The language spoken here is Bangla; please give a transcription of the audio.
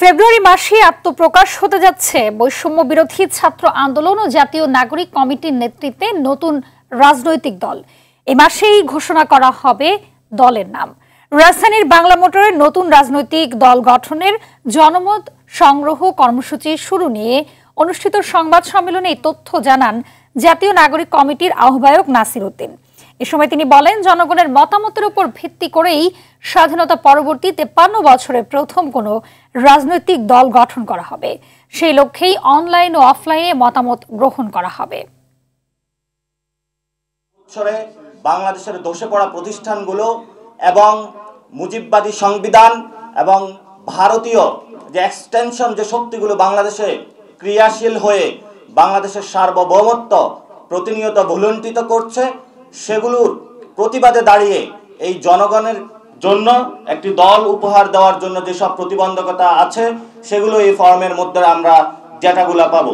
ফেব্রুয়ারি মাসে আত্মপ্রকাশ হতে যাচ্ছে বৈষম্য বিরোধী ছাত্র আন্দোলন ও জাতীয় নাগরিক কমিটির নেতৃত্বে নতুন রাজনৈতিক দল। এই মাসেই ঘোষণা করা হবে দলের নাম। রাজধানীর বাংলা মোটরের নতুন রাজনৈতিক দল গঠনের জনমত সংগ্রহ কর্মসূচি শুরু নিয়ে অনুষ্ঠিত সংবাদ সম্মেলনে এই তথ্য জানান জাতীয় নাগরিক কমিটির আহ্বায়ক নাসির উদ্দিন। এ সময় তিনি বলেন, জনগণের মতামতের উপর ভিত্তি করেই স্বাধীনতা পরবর্তী 53 বছরে প্রথম কোনো রাজনৈতিক দল গঠন করা হবে। সেই লক্ষ্যেই অনলাইন ও অফলাইনে মতামত গ্রহণ করা হবে। বাংলাদেশের ধসে পড়া প্রতিষ্ঠানগুলো এবং মুজিববাদী সংবিধান এবং ভারতীয় যে এক্সটেনশন যে শক্তিগুলো বাংলাদেশে ক্রিয়াশীল হয়ে বাংলাদেশের সার্বভৌমত্ব প্রতিনিয়ত ভুলুণ্ঠিত করছে, সেগুলোর প্রতিবাদে দাঁড়িয়ে এই জনগণের জন্য একটি দল উপহার দেওয়ার জন্য যেসব প্রতিবন্ধকতা আছে সেগুলো এই ফর্মের মধ্যে আমরা ডেটাগুলো পাবো।